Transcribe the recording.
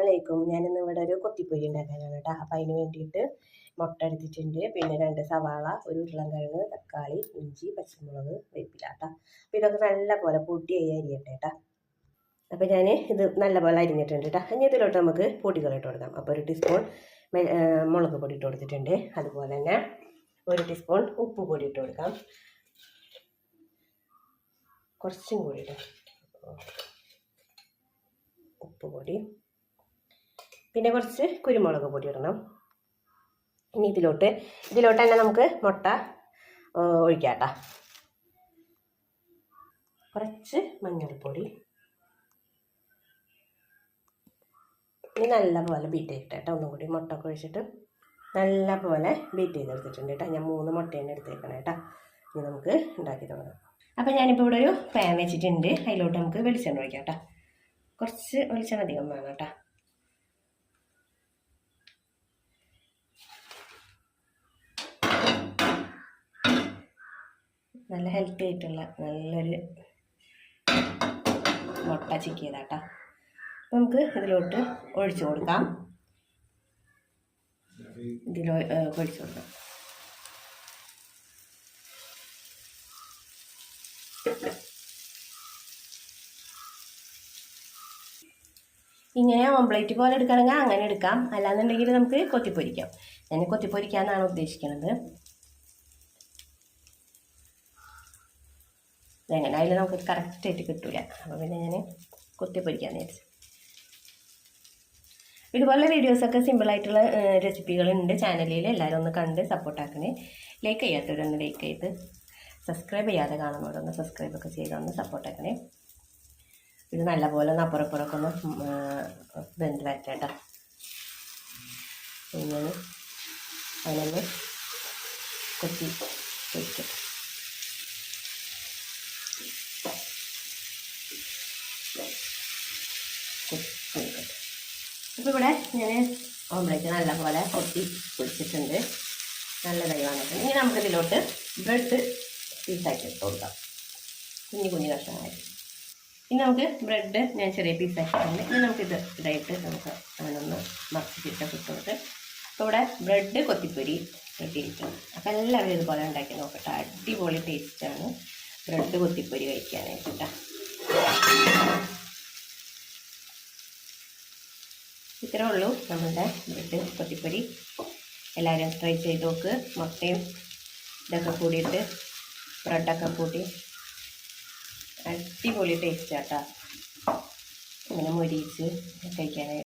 അസ്സലാമലൈക്കും. ഞാനിന്ന് ഇവിടെ ഒരു കൊത്തിപ്പൊരി ഉണ്ടാക്കാനാണ് കേട്ടോ. അപ്പം അതിന് വേണ്ടിയിട്ട് മുട്ട എടുത്തിട്ടുണ്ട്, പിന്നെ 2 സവാള, ഒരു ഉരുളൻകിഴങ്ങ്, തക്കാളി, ഇഞ്ചി, പച്ചമുളക്, വേപ്പില കേട്ടോ. അപ്പോൾ ഇതൊക്കെ നല്ല പോലെ പൊടിയായി അരിയട്ടെ കേട്ടോ. അപ്പോൾ ഞാൻ ഇത് നല്ല പോലെ അരിഞ്ഞിട്ടുണ്ട് കേട്ടോ. ഇനി ഇതിലോട്ട് നമുക്ക് പൊടികൾ ഇട്ട് കൊടുക്കാം. അപ്പോൾ 1 ടീസ്പൂൺ മുളക് പൊടി ഇട്ട് കൊടുത്തിട്ടുണ്ട്. അതുപോലെ തന്നെ 1 ടീസ്പൂൺ ഉപ്പ് പൊടി ഇട്ട് കൊടുക്കാം. കുറച്ചും കൂടി ഇടാം ഉപ്പ് പൊടി, പിന്നെ കുറച്ച് കുരുമുളക് പൊടി ഇടണം. ഇനി ഇതിലോട്ട് തന്നെ നമുക്ക് മുട്ട ഒഴിക്കാം കേട്ടോ. കുറച്ച് മഞ്ഞൾപ്പൊടി, ഇനി നല്ല പോലെ ബീറ്റ് ചെയ്തിട്ട് കേട്ടോ. ഒന്നും കൂടി മുട്ട ഒക്കെ ഒഴിച്ചിട്ട് നല്ല പോലെ ബീറ്റ് ചെയ്തെടുത്തിട്ടുണ്ട് കേട്ടോ. ഞാൻ 3 മുട്ടയാണ് എടുത്തേക്കണം കേട്ടോ. ഇനി നമുക്ക് ഉണ്ടാക്കി തുടങ്ങാം. അപ്പോൾ ഞാനിപ്പോൾ ഇവിടെ ഒരു പാൻ വെച്ചിട്ടുണ്ട്. അതിലോട്ട് നമുക്ക് വെളിച്ചെണ്ണ ഒഴിക്കാം കേട്ടോ. കുറച്ച് വെളിച്ചെണ്ണ അധികം വേണം കേട്ടോ. നല്ല ഹെൽത്തി ആയിട്ടുള്ള നല്ലൊരു മുട്ട ചിക്കിയതാട്ടോ. അപ്പം നമുക്ക് ഇതിലോട്ട് ഒഴിച്ചു കൊടുക്കാം. ഒഴിച്ചു കൊടുക്കാം. ഇങ്ങനെ ഓംപ്ലേറ്റ് പോലെ എടുക്കുകയാണെങ്കിൽ അങ്ങനെ എടുക്കാം, അല്ലാന്നുണ്ടെങ്കിൽ നമുക്ക് കൊത്തിപ്പൊരിക്കാം. ഞാൻ കൊത്തിപ്പൊരിക്കാമെന്നാണ് ഉദ്ദേശിക്കുന്നത്. എങ്ങനെ അതിൽ നമുക്ക് കറക്റ്റായിട്ട് കിട്ടില്ല. അപ്പോൾ പിന്നെ ഞാൻ കൊത്തിപ്പൊരിക്കാമെന്ന് വിചാരിച്ചു. ഇതുപോലെ വീഡിയോസൊക്കെ സിമ്പിളായിട്ടുള്ള റെസിപ്പികളുണ്ട് ചാനലിൽ. എല്ലാവരും ഒന്ന് കണ്ട് സപ്പോർട്ടാക്കണേ. ലൈക്ക് ചെയ്യാത്തവരൊന്ന് ലൈക്ക് ചെയ്ത്, സബ്സ്ക്രൈബ് ചെയ്യാതെ കാണുന്നവരൊന്ന് സബ്സ്ക്രൈബൊക്കെ ചെയ്തൊന്ന് സപ്പോർട്ടാക്കണേ. ഇത് നല്ലപോലെ ഒന്ന് അപ്പുറപ്പുറമൊക്കെ ഒന്ന് വെന്ത് വരട്ടെ. ഇങ്ങനെ അതിനൊന്ന് കൊത്തി പൊരിക്കും. അപ്പോൾ ഇവിടെ ഞാൻ ഓംപ്ലേറ്റ് നല്ലപോലെ കൊത്തി പൊരിച്ചിട്ടുണ്ട്. നല്ലതായി വന്നിട്ടുണ്ട്. ഇനി നമുക്കിതിലോട്ട് ബ്രെഡ് പീസാക്കി ഇട്ട് കൊടുക്കാം, കുഞ്ഞു കഷ്ണമായിട്ട്. ഇനി നമുക്ക് ബ്രെഡ് ഞാൻ ചെറിയ പീസാക്കിയിട്ടുണ്ട്. ഇനി നമുക്കിത് ഇതായിട്ട് നമുക്ക് അതിനൊന്ന് മറിച്ചിട്ട് ഇട്ട് കൊടുത്ത്. അപ്പോൾ ഇവിടെ ബ്രെഡ് കൊത്തിപ്പൊരി റെഡി ആയിട്ടുണ്ട്. അപ്പോൾ എല്ലാവരും ഇതുപോലെ ഉണ്ടാക്കി നോക്കട്ടെ. അടിപൊളി ടേസ്റ്റാണ് ബ്രെഡ് കൊത്തിപ്പൊരി കഴിക്കാനായിട്ട് കേട്ടോ. ഇത്രേ ഉള്ളൂ നമ്മളുടെ ബ്രെഡ് കൊത്തിപ്പൊരി. എല്ലാവരും ട്രൈ ചെയ്ത് നോക്ക്. മുട്ടയും ഇതൊക്കെ കൂടിയിട്ട് ബ്രെഡൊക്കെ കൂട്ടി അടിപൊളി ടേസ്റ്റ് കേട്ടോ. ഇങ്ങനെ മൊരിയിച്ച് കഴിക്കാനായിട്ട്.